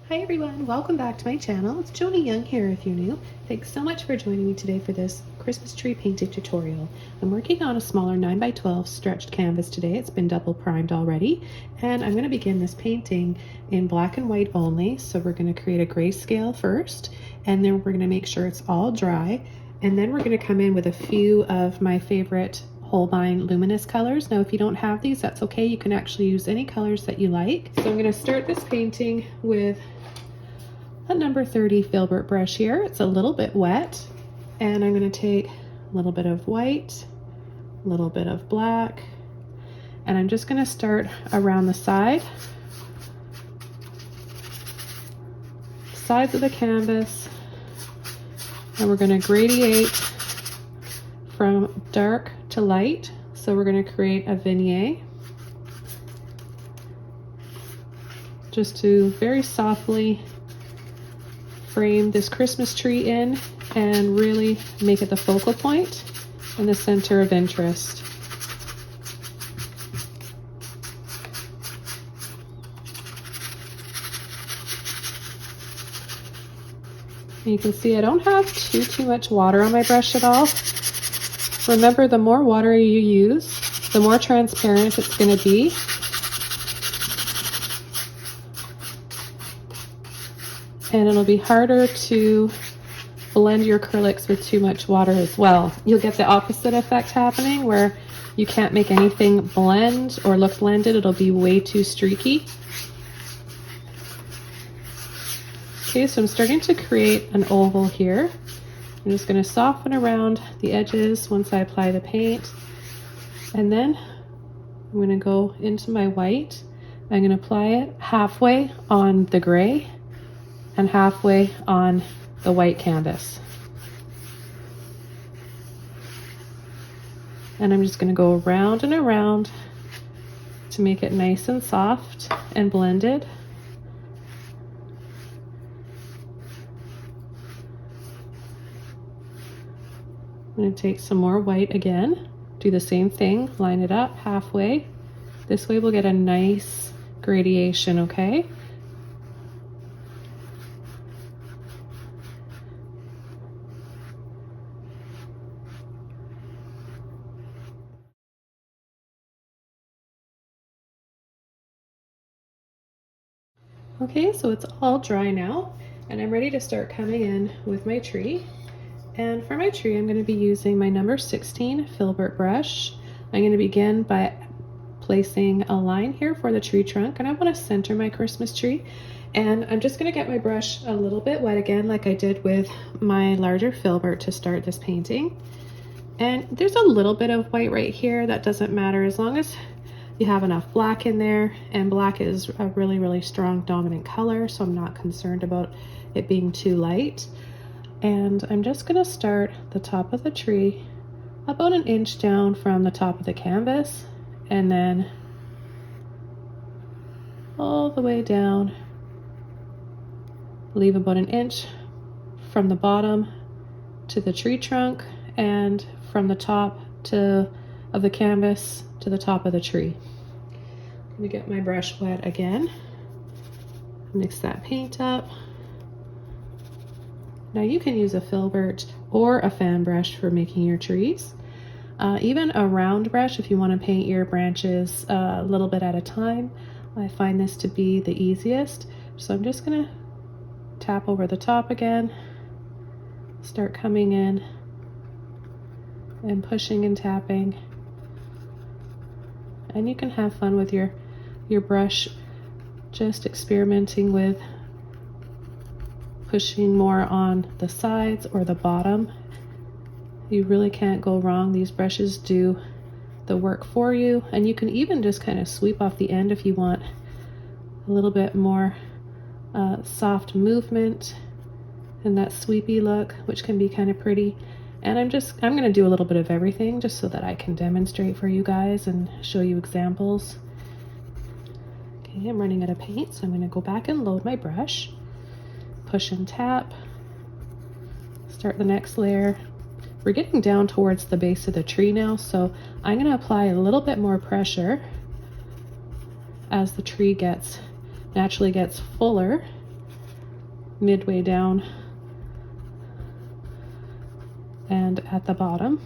Hi everyone, welcome back to my channel. It's Joni Young here if you're new. Thanks so much for joining me today for this Christmas tree painting tutorial. I'm working on a smaller 9x12 stretched canvas today. It's been double primed already, and I'm going to begin this painting in black and white only. So we're going to create a grayscale first, and then we're going to make sure it's all dry, and then we're going to come in with a few of my favorite Holbein luminous colors. Now if you don't have these, that's okay. You can actually use any colors that you like. So I'm going to start this painting with a number 30 filbert brush here. It's a little bit wet, and I'm going to take a little bit of white, a little bit of black, and I'm just going to start around the sides of the canvas, and we're going to gradiate from dark to light. So we're going to create a vignette just to very softly frame this Christmas tree in and really make it the focal point and the center of interest. And you can see I don't have too much water on my brush at all. Remember, the more water you use, the more transparent it's going to be. And it'll be harder to blend your acrylics with too much water as well. You'll get the opposite effect happening where you can't make anything blend or look blended. It'll be way too streaky. Okay, so I'm starting to create an oval here. I'm just going to soften around the edges once I apply the paint. And then I'm going to go into my white. I'm going to apply it halfway on the gray and halfway on the white canvas. And I'm just going to go around and around to make it nice and soft and blended. I'm going to take some more white again, do the same thing, line it up halfway. This way we'll get a nice gradation, okay? Okay, so it's all dry now, and I'm ready to start coming in with my tree. And for my tree, I'm going to be using my number 16 filbert brush. I'm going to begin by placing a line here for the tree trunk, and I want to center my Christmas tree. And I'm just going to get my brush a little bit wet again, like I did with my larger filbert to start this painting. And there's a little bit of white right here. That doesn't matter as long as you have enough black in there, and black is a really strong dominant color, so I'm not concerned about it being too light. And I'm just going to start the top of the tree about an inch down from the top of the canvas, and then all the way down, leave about an inch from the bottom to the tree trunk, and from the top of the canvas to the top of the tree. I'm going to get my brush wet again, mix that paint up. Now you can use a filbert or a fan brush for making your trees. Even a round brush if you want to paint your branches a little bit at a time. I find this to be the easiest. So I'm just going to tap over the top again, start coming in and pushing and tapping. And you can have fun with your brush, just experimenting with pushing more on the sides or the bottom. You really can't go wrong. These brushes do the work for you, and you can even just kind of sweep off the end if you want a little bit more soft movement and that sweepy look, which can be kind of pretty. And I'm going to do a little bit of everything just so that I can demonstrate for you guys and show you examples. Okay, I'm running out of paint, so I'm going to go back and load my brush. Push and tap, start the next layer. We're getting down towards the base of the tree now, so I'm going to apply a little bit more pressure as the tree naturally gets fuller midway down and at the bottom.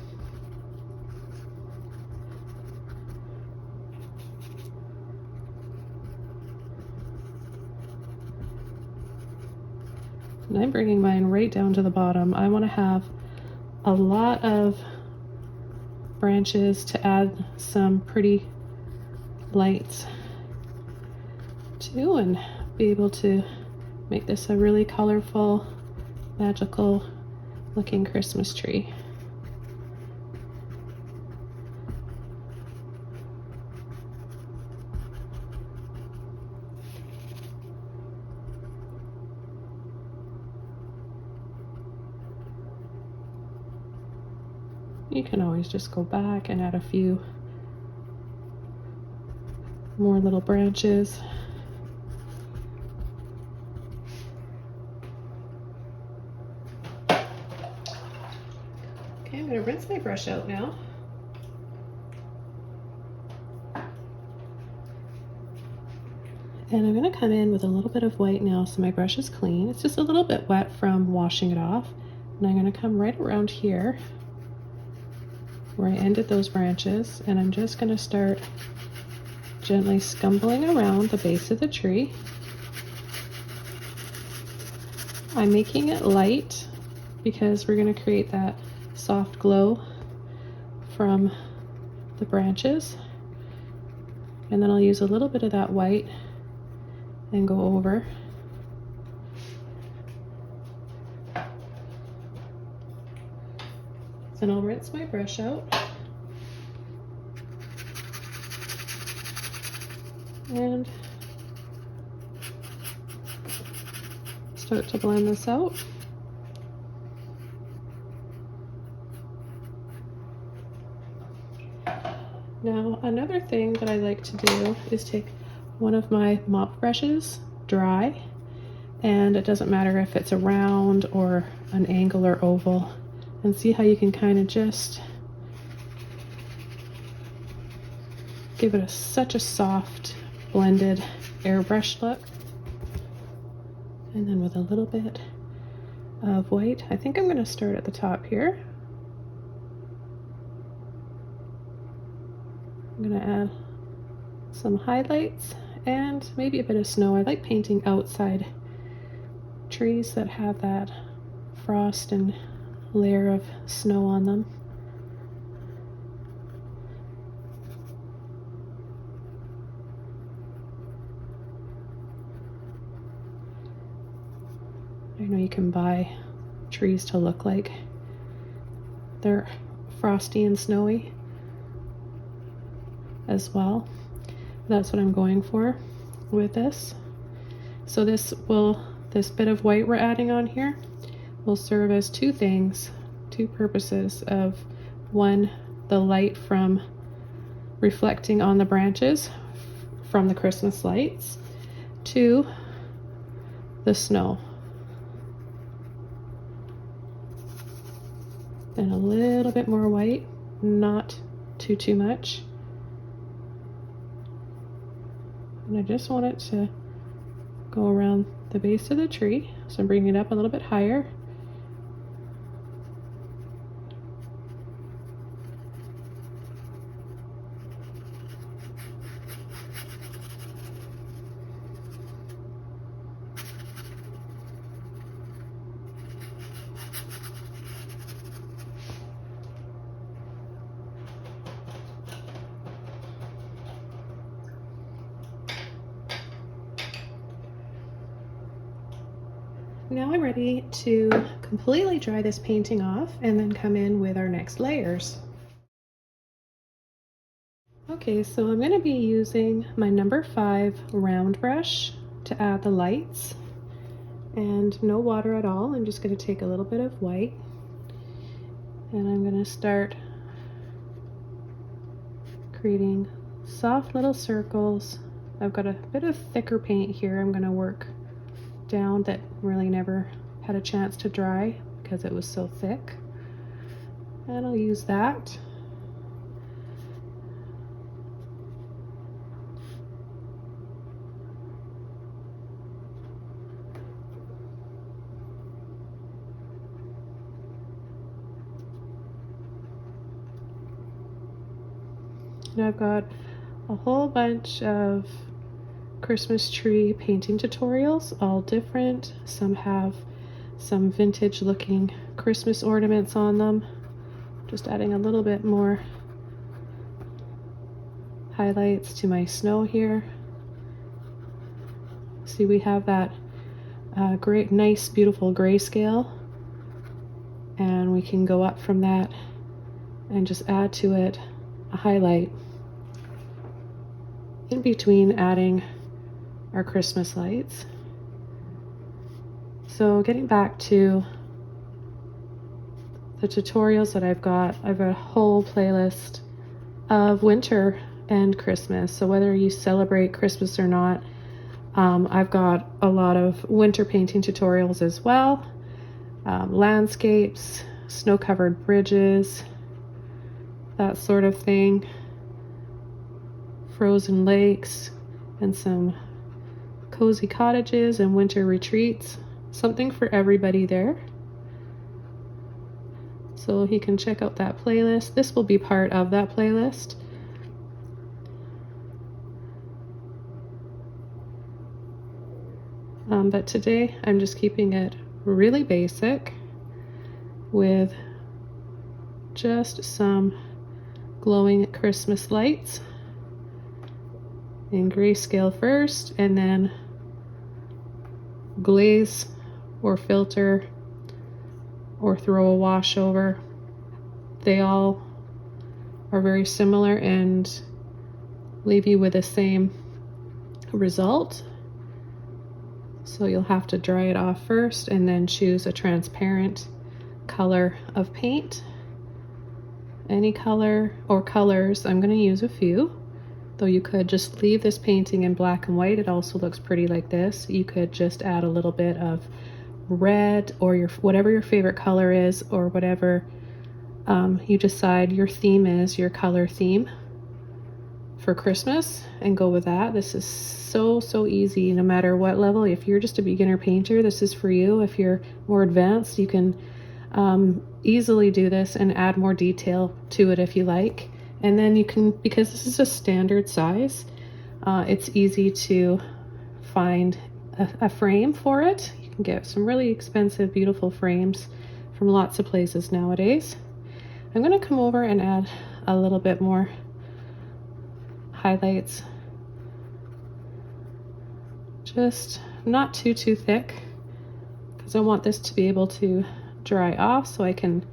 And I'm bringing mine right down to the bottom. I want to have a lot of branches to add some pretty lights to and be able to make this a really colorful, magical looking Christmas tree. You can always just go back and add a few more little branches. Okay, I'm going to rinse my brush out now. And I'm going to come in with a little bit of white now so my brush is clean. It's just a little bit wet from washing it off. And I'm going to come right around here where I ended those branches, and I'm just going to start gently scumbling around the base of the tree. I'm making it light because we're going to create that soft glow from the branches. And then I'll use a little bit of that white and go over. Then I'll rinse my brush out and start to blend this out. Now, another thing that I like to do is take one of my mop brushes, dry, and it doesn't matter if it's a round or an angle or oval, and see how you can kind of just give it such a soft, blended airbrush look. And then with a little bit of white, I think I'm going to start at the top here. I'm going to add some highlights and maybe a bit of snow. I like painting outside trees that have that frost and layer of snow on them. I know you can buy trees to look like they're frosty and snowy as well. That's what I'm going for with this. So this bit of white we're adding on here will serve as two things, two purposes of: one, the light from reflecting on the branches from the Christmas lights; two, the snow. Then a little bit more white, not too much. And I just want it to go around the base of the tree, so I'm bringing it up a little bit higher. Now I'm ready to completely dry this painting off and then come in with our next layers. Okay, so I'm going to be using my number 5 round brush to add the lights, and no water at all. I'm just going to take a little bit of white and I'm going to start creating soft little circles. I've got a bit of thicker paint here I'm going to work down that really never had a chance to dry because it was so thick, and I'll use that. And I've got a whole bunch of Christmas tree painting tutorials, all different. Some have some vintage looking Christmas ornaments on them. Just adding a little bit more highlights to my snow here. See, we have that great, nice, beautiful grayscale, and we can go up from that and just add to it a highlight in between adding our Christmas lights. So getting back to the tutorials that I've got a whole playlist of winter and Christmas. So whether you celebrate Christmas or not, I've got a lot of winter painting tutorials as well. Landscapes, snow-covered bridges, that sort of thing. Frozen lakes and some cozy cottages and winter retreats. Something for everybody there. So you can check out that playlist. This will be part of that playlist. But today I'm just keeping it really basic with just some glowing Christmas lights in grayscale first, and then glaze or filter or throw a wash over. They all are very similar and leave you with the same result. So you'll have to dry it off first and then choose a transparent color of paint. Any color or colors, I'm going to use a few, though you could just leave this painting in black and white. It also looks pretty like this. You could just add a little bit of red or whatever your favorite color is, or whatever you decide your theme is, your color theme for Christmas, and go with that. This is so easy, no matter what level. If you're just a beginner painter, this is for you. If you're more advanced, you can easily do this and add more detail to it if you like. And then you can, because this is a standard size, it's easy to find a frame for it. You can get some really expensive, beautiful frames from lots of places nowadays. I'm going to come over and add a little bit more highlights. Just not too thick, because I want this to be able to dry off so I can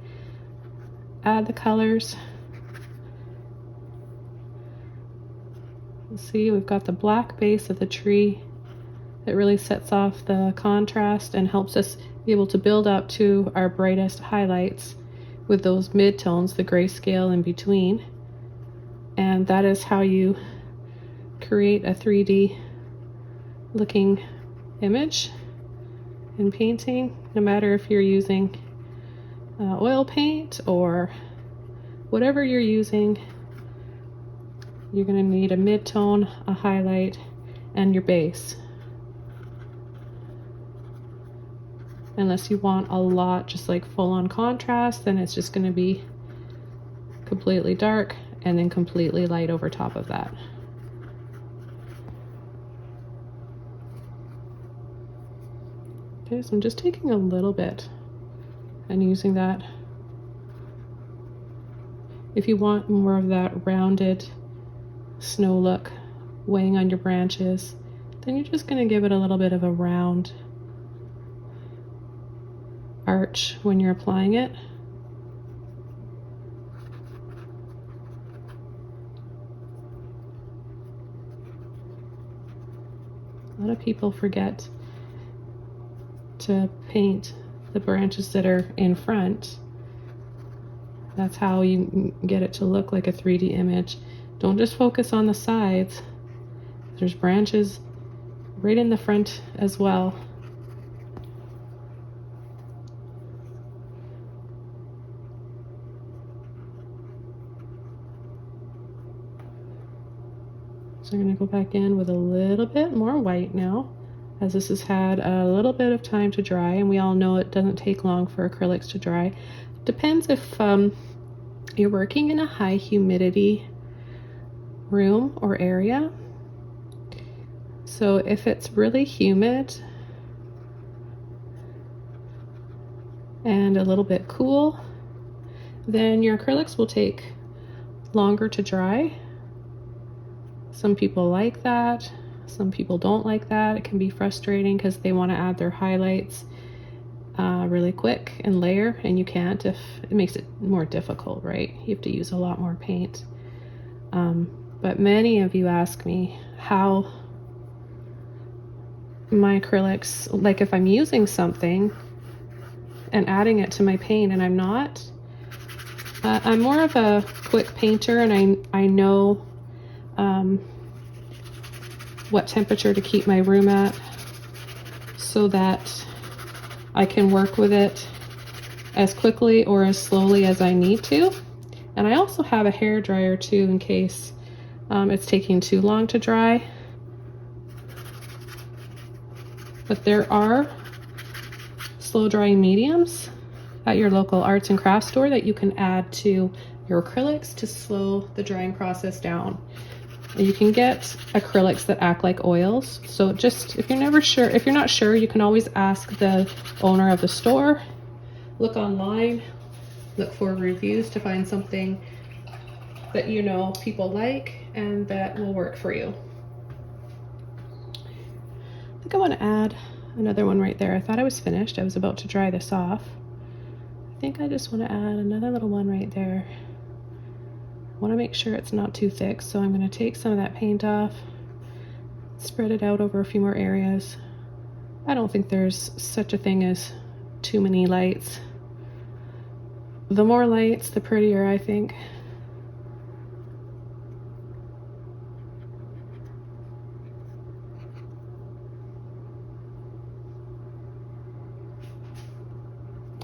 add the colors. See, we've got the black base of the tree that really sets off the contrast and helps us be able to build up to our brightest highlights with those midtones, the grayscale in between. And that is how you create a 3D looking image in painting, no matter if you're using oil paint or whatever you're using. You're going to need a mid-tone, a highlight, and your base. Unless you want a lot, just like full-on contrast, then it's just going to be completely dark and then completely light over top of that. Okay, so I'm just taking a little bit and using that. If you want more of that rounded snow look weighing on your branches, then you're just going to give it a little bit of a round arch when you're applying it. A lot of people forget to paint the branches that are in front. That's how you get it to look like a 3D image. Don't just focus on the sides. There's branches right in the front as well. So I'm going to go back in with a little bit more white now, as this has had a little bit of time to dry, and we all know it doesn't take long for acrylics to dry. Depends if you're working in a high humidity room or area. So if it's really humid and a little bit cool, then your acrylics will take longer to dry. Some people like that, some people don't like that. It can be frustrating because they want to add their highlights really quick and layer, and you can't. If it makes it more difficult, right? You have to use a lot more paint. But many of you ask me how my acrylics, like if I'm using something and adding it to my paint and I'm not, I'm more of a quick painter, and I know what temperature to keep my room at so that I can work with it as quickly or as slowly as I need to. And I also have a hair dryer too, in case it's taking too long to dry. But there are slow drying mediums at your local arts and crafts store that you can add to your acrylics to slow the drying process down. And you can get acrylics that act like oils. So just, if you're not sure, you can always ask the owner of the store. Look online, look for reviews to find something that you know people like and that will work for you. I think I want to add another one right there. I thought I was finished. I was about to dry this off. I think I just want to add another little one right there. I want to make sure it's not too thick, so I'm going to take some of that paint off, spread it out over a few more areas. I don't think there's such a thing as too many lights. The more lights, the prettier, I think.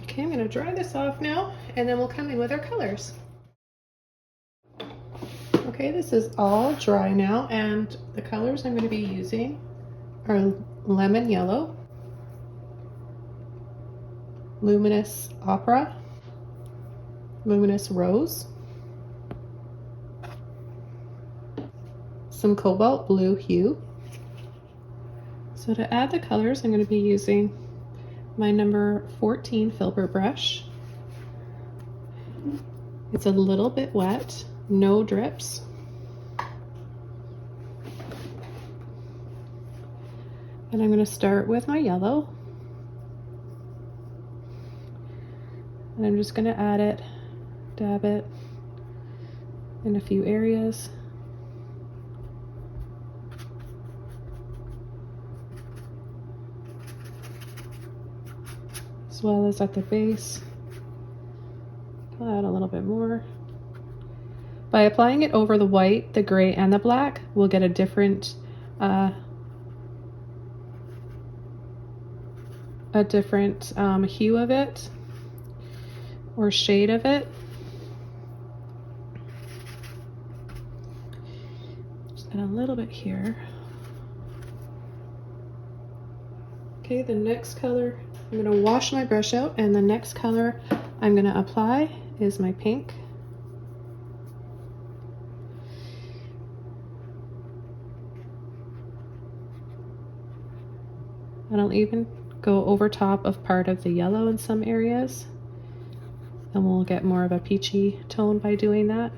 Okay, I'm going to dry this off now, and then we'll come in with our colors. Okay, this is all dry now, and the colors I'm going to be using are lemon yellow, luminous opera, luminous rose, some cobalt blue hue. So to add the colors, I'm going to be using my number 14 filbert brush. It's a little bit wet, no drips. And I'm going to start with my yellow. And I'm just going to add it, dab it in a few areas. As well as at the base. I'll add a little bit more. By applying it over the white, the gray, and the black, we'll get a different hue of it, or shade of it. Just add a little bit here. Okay, the next color, I'm going to wash my brush out, and the next color I'm going to apply is my pink. And I'll even go over top of part of the yellow in some areas, and we'll get more of a peachy tone by doing that.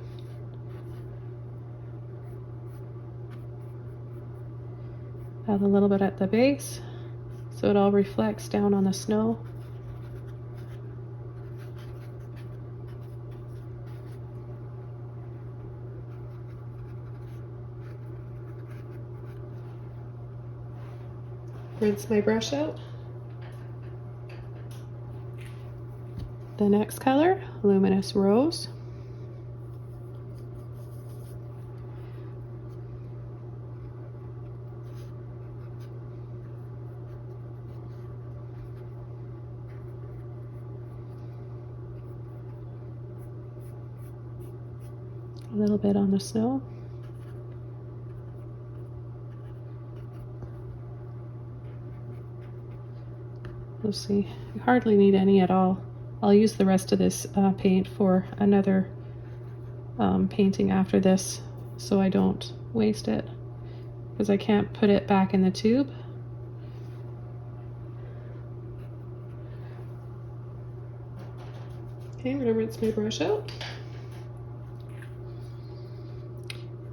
Add a little bit at the base so it all reflects down on the snow. Rinse my brush out. The next color, luminous rose. A little bit on the snow. We'll see. You hardly need any at all. I'll use the rest of this paint for another painting after this, so I don't waste it, because I can't put it back in the tube. Okay, I'm gonna rinse my brush out.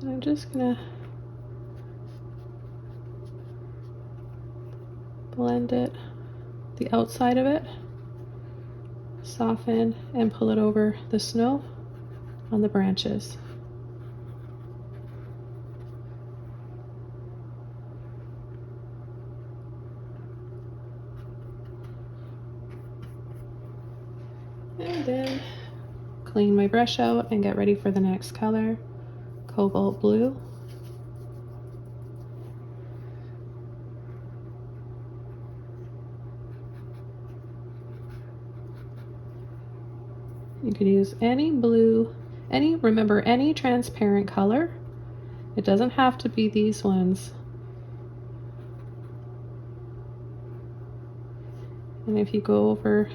And I'm just gonna blend it, the outside of it, soften and pull it over the snow on the branches. And then clean my brush out and get ready for the next color, Cobalt Blue. You could use any blue, remember, any transparent color. It doesn't have to be these ones. And if you go over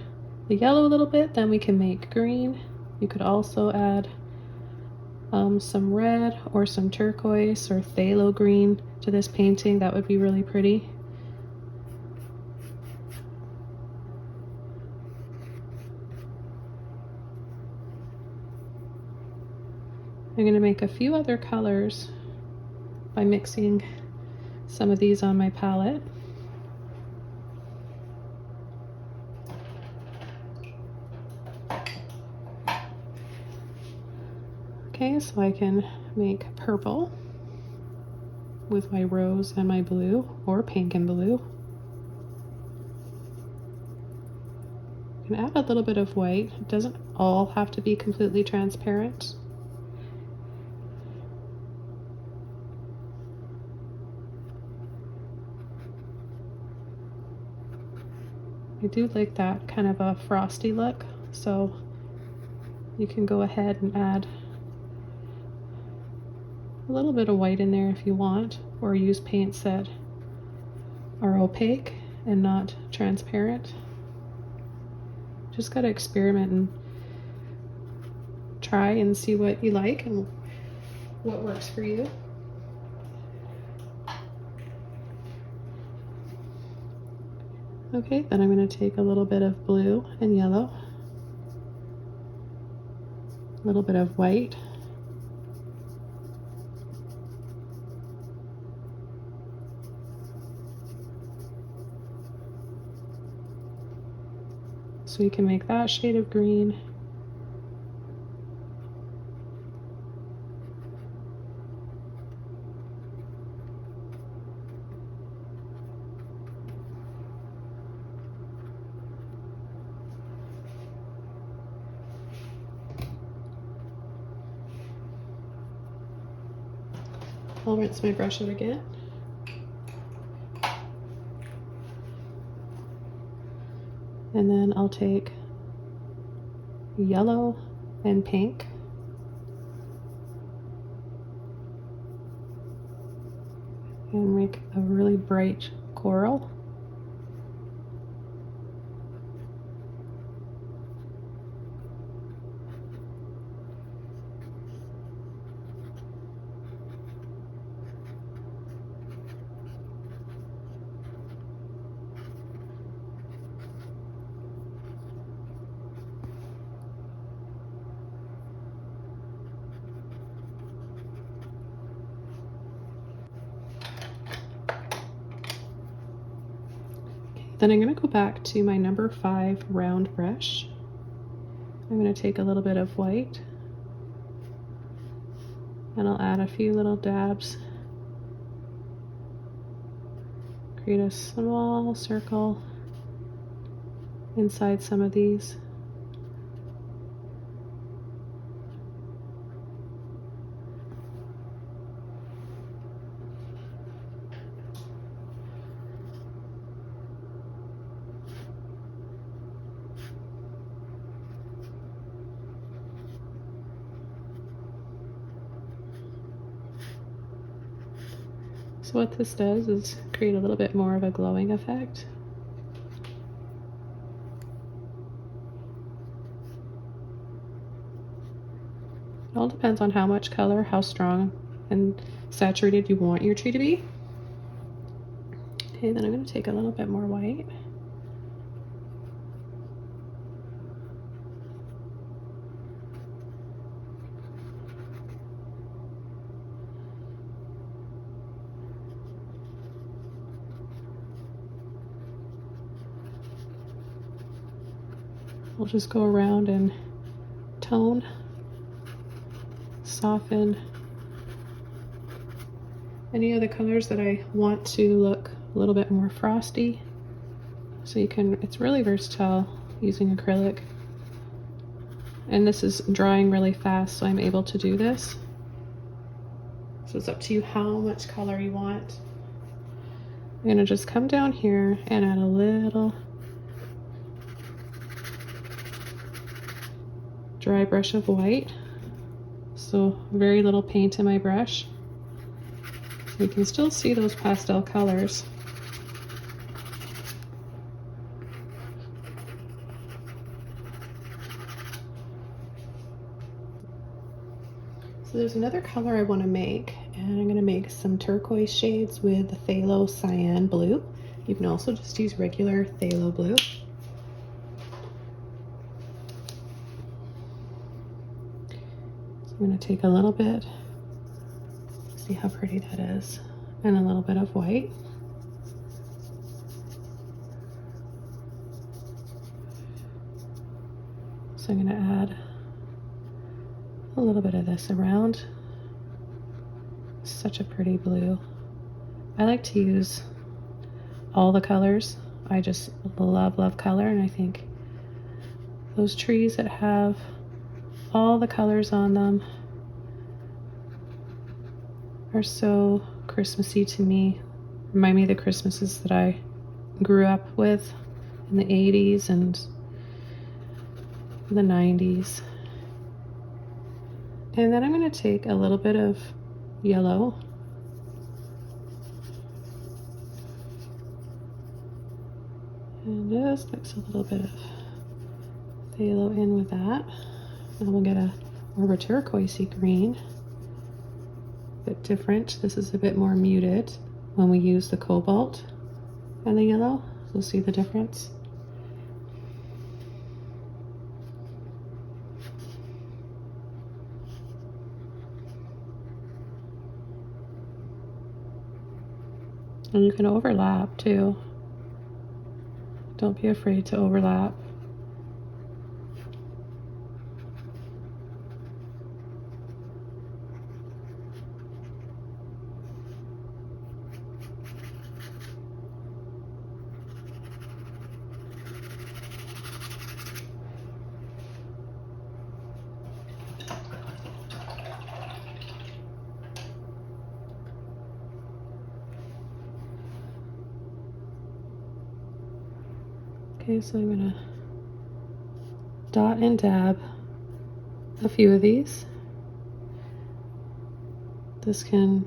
the yellow a little bit, then we can make green. You could also add some red or some turquoise or phthalo green to this painting. That would be really pretty. I'm going to make a few other colors by mixing some of these on my palette. Okay, so I can make purple with my rose and my blue, or pink and blue. I can add a little bit of white. It doesn't all have to be completely transparent. I do like that kind of a frosty look, so you can go ahead and add a little bit of white in there if you want, or use paints that are opaque and not transparent. Just gotta experiment and try and see what you like and what works for you. Okay, then I'm going to take a little bit of blue and yellow, a little bit of white, so you can make that shade of green. I'll rinse my brush out again. And then I'll take yellow and pink. And make a really bright coral. Then I'm going to go back to my number 5 round brush. I'm going to take a little bit of white and I'll add a few little dabs. Create a small circle inside some of these. So what this does is create a little bit more of a glowing effect. It all depends on how much color, how strong and saturated you want your tree to be. Okay, then I'm going to take a little bit more white. We'll just go around and tone, soften any of the colors that I want to look a little bit more frosty. So you can, it's really versatile using acrylic. And this is drying really fast, so I'm able to do this. So it's up to you how much color you want. I'm gonna just come down here and add a little dry brush of white. So very little paint in my brush. So you can still see those pastel colors. So there's another color I want to make, and I'm going to make some turquoise shades with the Phthalo cyan blue. You can also just use regular phthalo blue. So I'm going to take a little bit, see how pretty that is, and a little bit of white. So I'm going to add a little bit of this around. Such a pretty blue. I like to use all the colors. I just love color, and I think those trees that have all the colors on them are so Christmassy to me. Remind me of the Christmases that I grew up with in the 80s and the 90s. And then I'm going to take a little bit of yellow and just mix a little bit of phthalo in with that, and we'll get a more of a turquoisey green. A bit different. This is a bit more muted when we use the cobalt and the yellow. You'll see the difference. And you can overlap too. Don't be afraid to overlap. Okay, so I'm gonna dot and dab a few of these. This can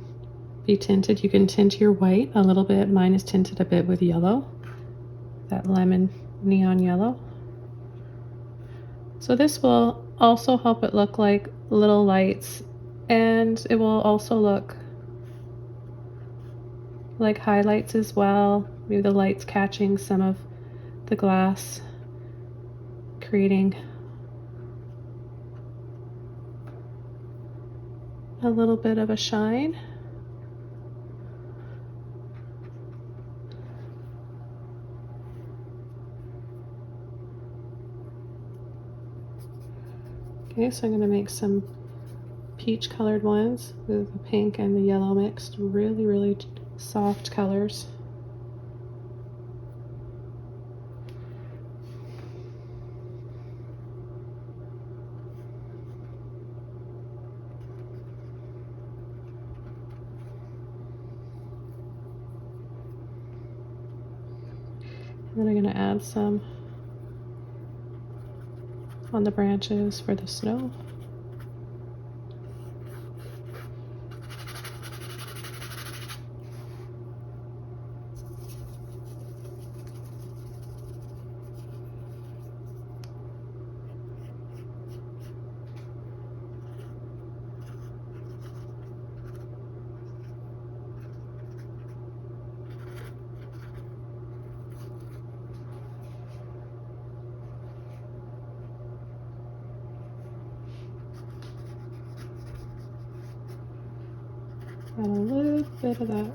be tinted. You can tint your white a little bit. Mine is tinted a bit with yellow, that lemon neon yellow. So this will also help it look like little lights, and it will also look like highlights as well. Maybe the lights catching some of the glass, creating a little bit of a shine. Okay, so I'm going to make some peach colored ones with the pink and the yellow mixed. Really soft colors. And then I'm going to add some on the branches for the snow. Add a little bit of that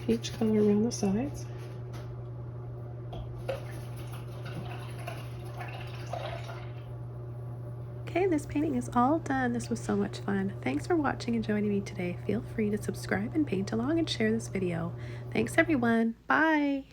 peach color around the sides. Okay, this painting is all done. This was so much fun. Thanks for watching and joining me today. Feel free to subscribe and paint along and share this video. Thanks everyone. Bye.